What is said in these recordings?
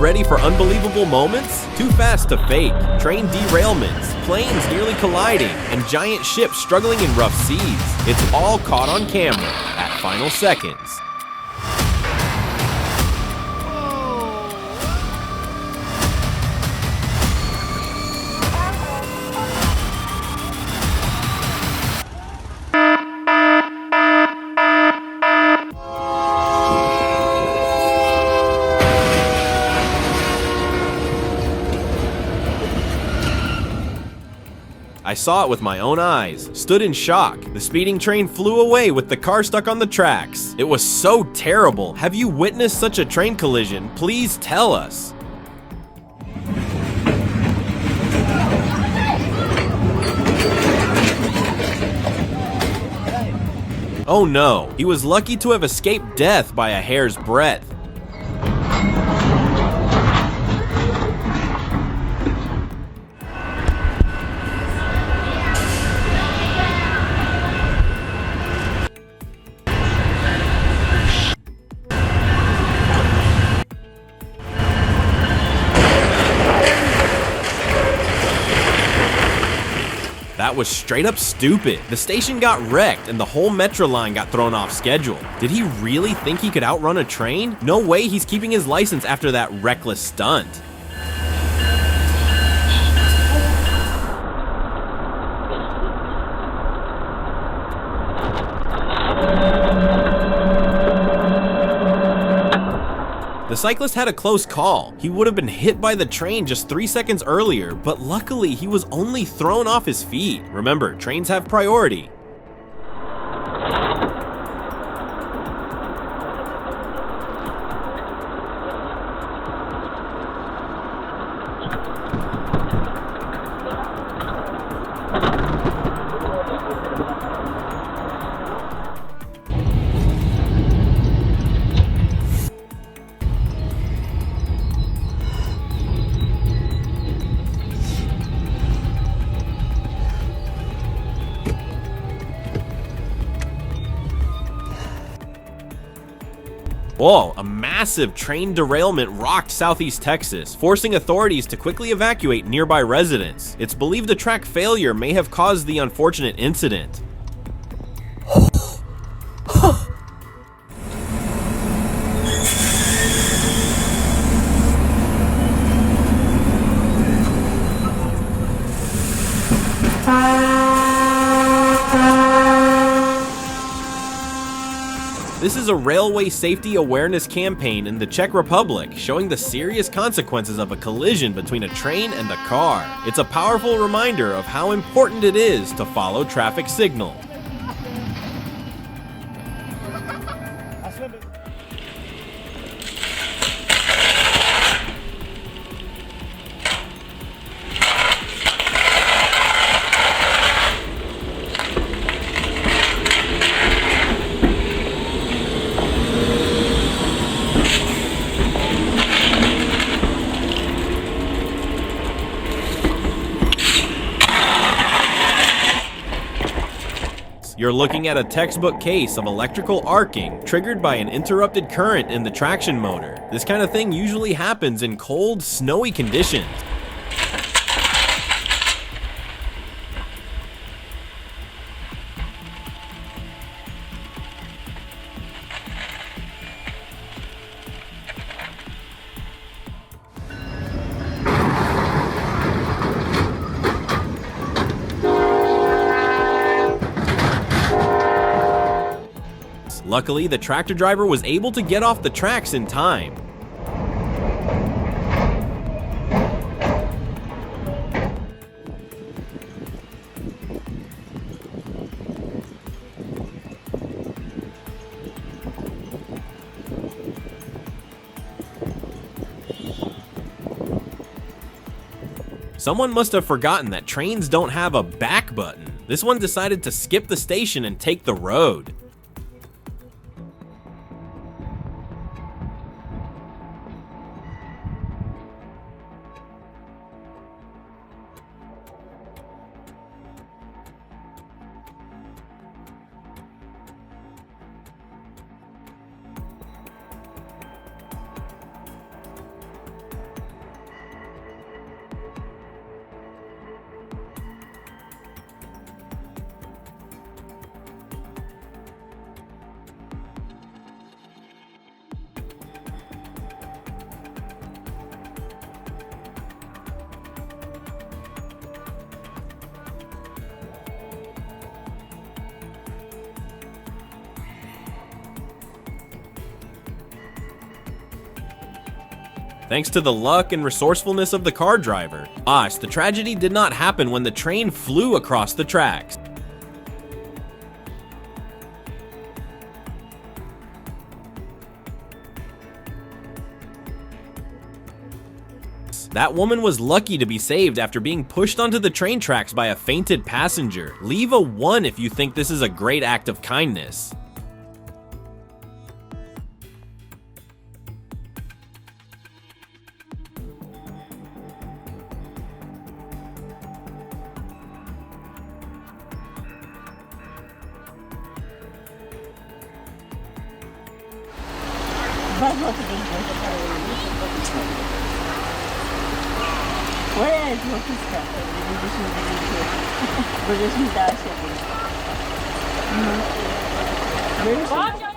ready for unbelievable moments? Too fast to fake, train derailments, planes nearly colliding, and giant ships struggling in rough seas. It's all caught on camera at final seconds. I saw it with my own eyes, stood in shock. The speeding train flew away with the car stuck on the tracks. It was so terrible. Have you witnessed such a train collision? Please tell us. Oh no, he was lucky to have escaped death by a hair's breadth. That was straight up stupid. The station got wrecked and the whole metro line got thrown off schedule. Did he really think he could outrun a train? No way he's keeping his license after that reckless stunt. The cyclist had a close call. He would have been hit by the train just 3 seconds earlier, but luckily he was only thrown off his feet. Remember, trains have priority. Whoa, a massive train derailment rocked southeast Texas, forcing authorities to quickly evacuate nearby residents. It's believed the track failure may have caused the unfortunate incident. This is a railway safety awareness campaign in the Czech Republic, showing the serious consequences of a collision between a train and a car. It's a powerful reminder of how important it is to follow traffic signals. You're looking at a textbook case of electrical arcing triggered by an interrupted current in the traction motor. This kind of thing usually happens in cold, snowy conditions. Luckily, the tractor driver was able to get off the tracks in time. Someone must have forgotten that trains don't have a back button. This one decided to skip the station and take the road. thanks to the luck and resourcefulness of the car driver. The tragedy did not happen when the train flew across the tracks. That woman was lucky to be saved after being pushed onto the train tracks by a fainted passenger. Leave a 1 if you think this is a great act of kindness.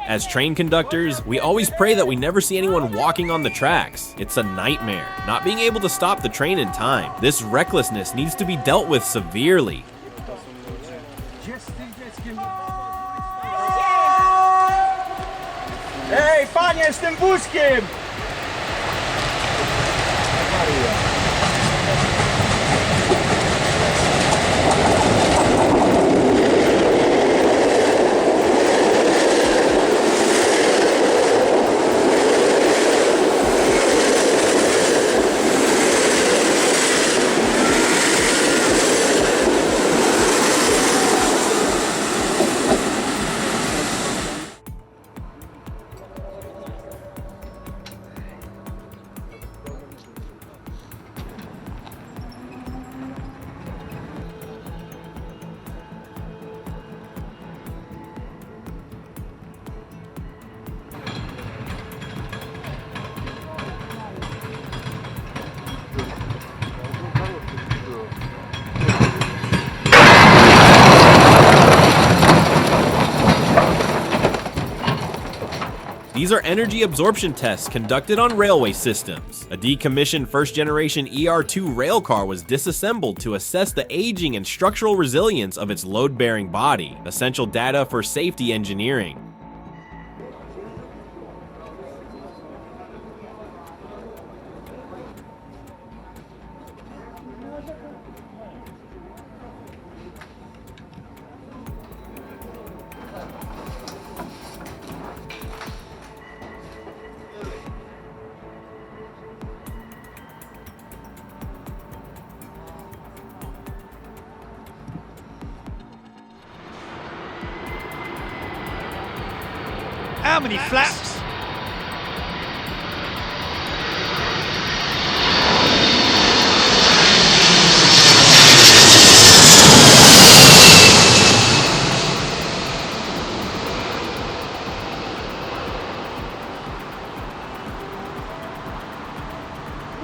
As train conductors, we always pray that we never see anyone walking on the tracks. It's a nightmare, not being able to stop the train in time. This recklessness needs to be dealt with severely. Ej, panie, z tym wózkiem! These are energy absorption tests conducted on railway systems. A decommissioned first-generation ER2 railcar was disassembled to assess the aging and structural resilience of its load-bearing body, essential data for safety engineering. How many flaps?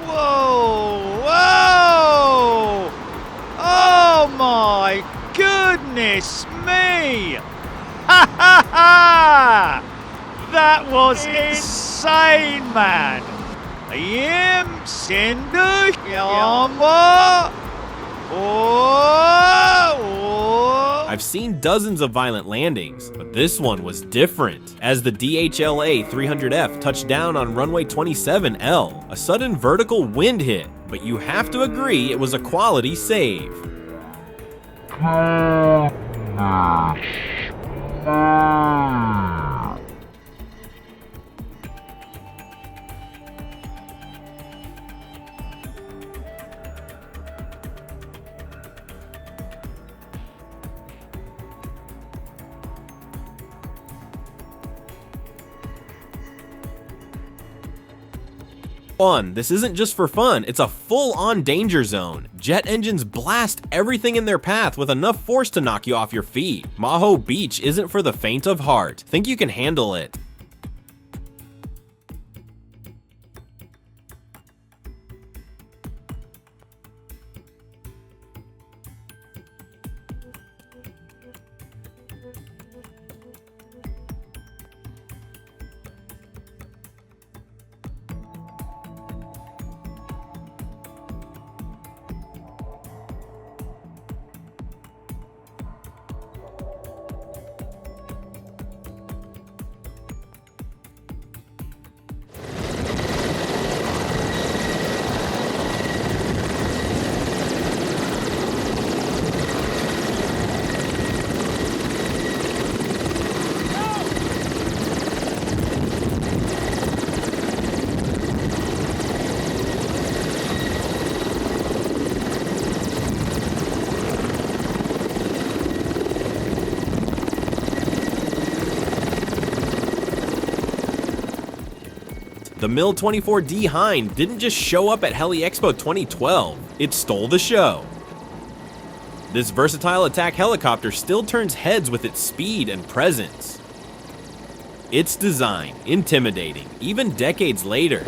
Whoa! Whoa! Oh my goodness me! Ha ha ha! That was insane, man! I've seen dozens of violent landings, but this one was different. As the DHLA 300F touched down on runway 27L, a sudden vertical wind hit, but you have to agree it was a quality save. This isn't just for fun, it's a full-on danger zone. Jet engines blast everything in their path with enough force to knock you off your feet. Maho Beach isn't for the faint of heart. Think you can handle it. The MiL-24D Hind didn't just show up at Heli Expo 2012, it stole the show. This versatile attack helicopter still turns heads with its speed and presence. Its design, intimidating, even decades later.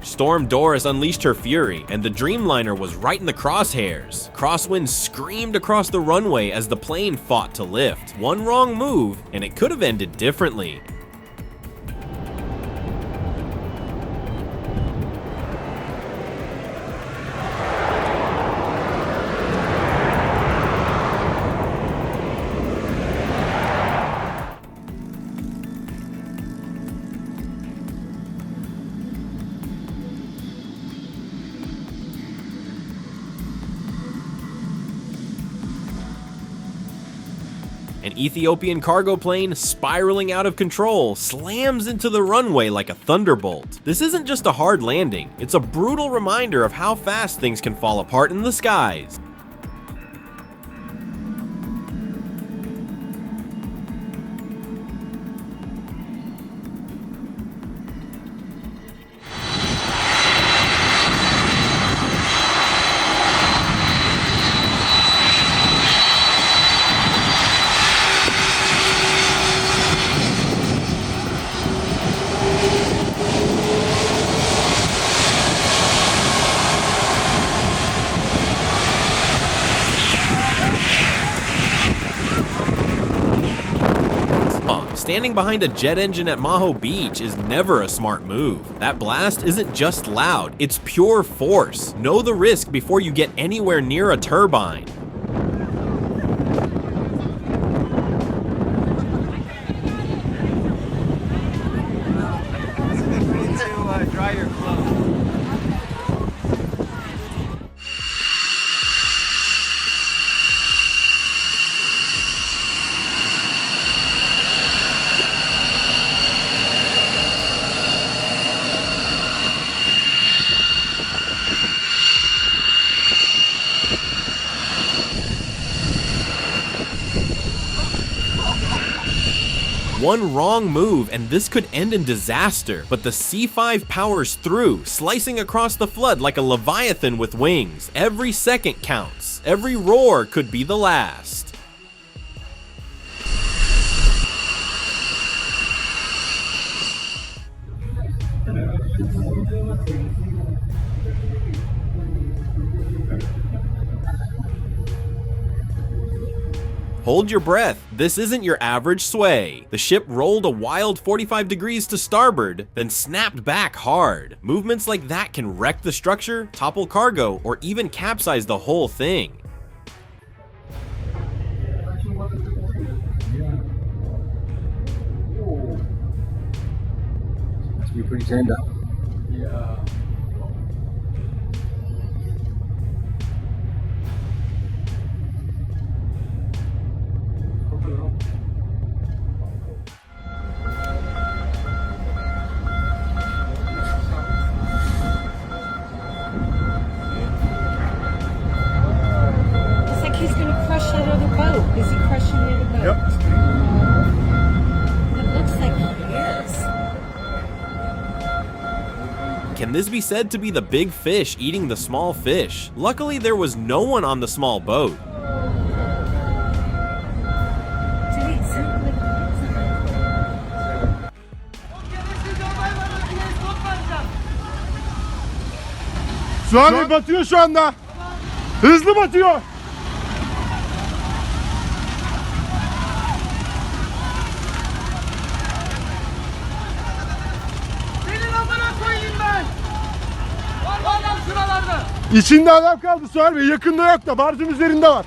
Storm Doris unleashed her fury, and the Dreamliner was right in the crosshairs. Crosswinds screamed across the runway as the plane fought to lift. One wrong move, and it could have ended differently. An Ethiopian cargo plane, spiraling out of control, slams into the runway like a thunderbolt. This isn't just a hard landing, it's a brutal reminder of how fast things can fall apart in the skies. Standing behind a jet engine at Maho Beach is never a smart move. That blast isn't just loud, it's pure force. Know the risk before you get anywhere near a turbine. Dry your clothes. One wrong move and this could end in disaster, but the C5 powers through, slicing across the flood like a leviathan with wings. Every second counts. Every roar could be the last. Hold your breath, this isn't your average sway. The ship rolled a wild 45 degrees to starboard, then snapped back hard. Movements like that can wreck the structure, topple cargo, or even capsize the whole thing. Must be pretty turned up. Yeah. He's gonna crush that other boat. Is he crushing the other boat? Yep. It looks like he is. Can this be said to be the big fish eating the small fish? Luckily, there was no one on the small boat. Tsunami batıyor şu anda. Hızlı batıyor. Senin amına koyayım ben. Var mı adam şuralarda? İçinde adam kaldı Suhal Bey. Yakında yok da barjın üzerinde var.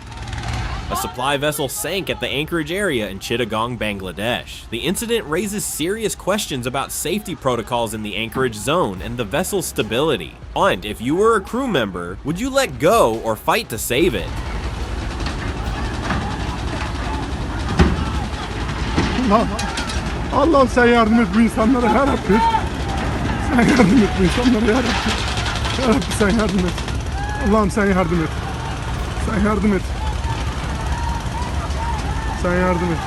A supply vessel sank at the anchorage area in Chittagong, Bangladesh. The incident raises serious questions about safety protocols in the anchorage zone and the vessel's stability. And if you were a crew member, would you let go or fight to save it? Allah'ım. Allah'ım sen yardım et bu insanlara ya Rabbi. Sen yardım et bu insanlara ya Rabbi. Ya Rabbi sen yardım et. Allah'ım sen yardım et. Sen yardım et. Sen yardım et.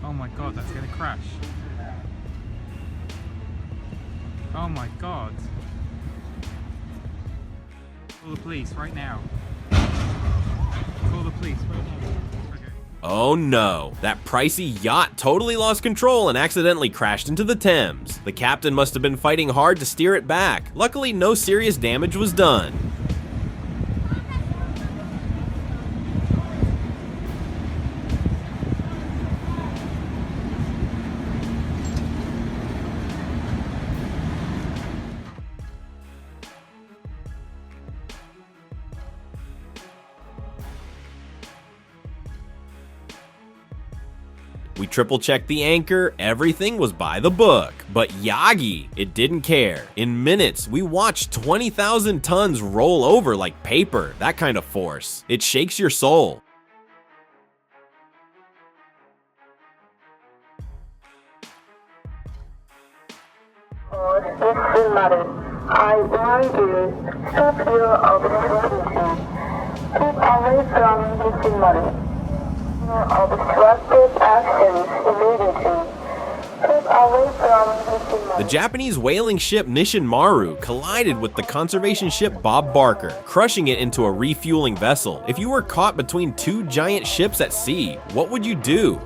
Oh my god, that's gonna crash. Oh my god. Call the police right now. Call the police right now. Okay. Oh no, that pricey yacht totally lost control and accidentally crashed into the Thames. The captain must have been fighting hard to steer it back. Luckily, no serious damage was done. We triple checked the anchor, everything was by the book. But Yagi, it didn't care. In minutes, we watched 20,000 tons roll over like paper, that kind of force. It shakes your soul. I warn you, stop your obstruction. Keep away from this matter. Obstructive actions immediately. Keep away from this matter. The Japanese whaling ship Nishin Maru collided with the conservation ship Bob Barker, crushing it into a refueling vessel. If you were caught between two giant ships at sea, what would you do?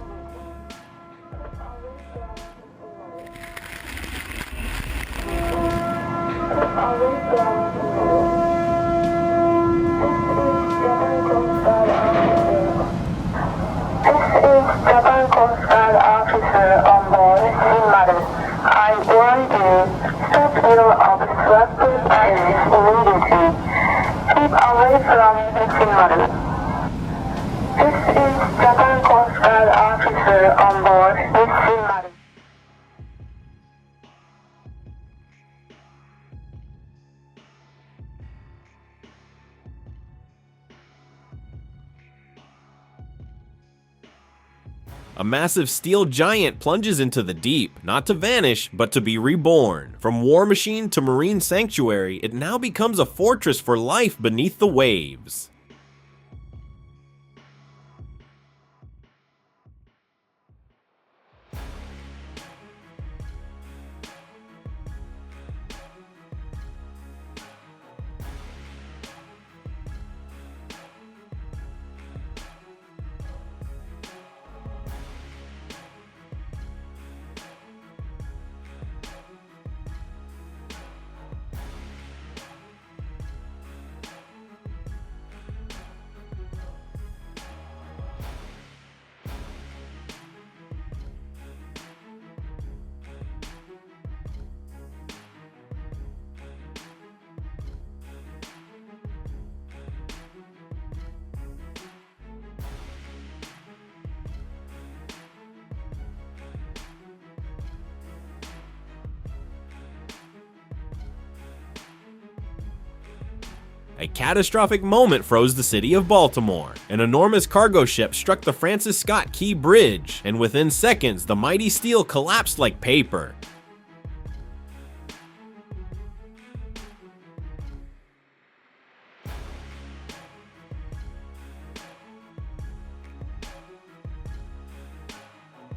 A massive steel giant plunges into the deep, not to vanish, but to be reborn. From war machine to marine sanctuary, it now becomes a fortress for life beneath the waves. A catastrophic moment froze the city of Baltimore. An enormous cargo ship struck the Francis Scott Key Bridge, and within seconds, the mighty steel collapsed like paper.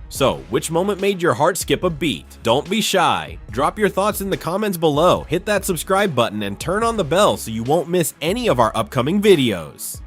So, which moment made your heart skip a beat? Don't be shy. Drop your thoughts in the comments below, hit that subscribe button, and turn on the bell so you won't miss any of our upcoming videos.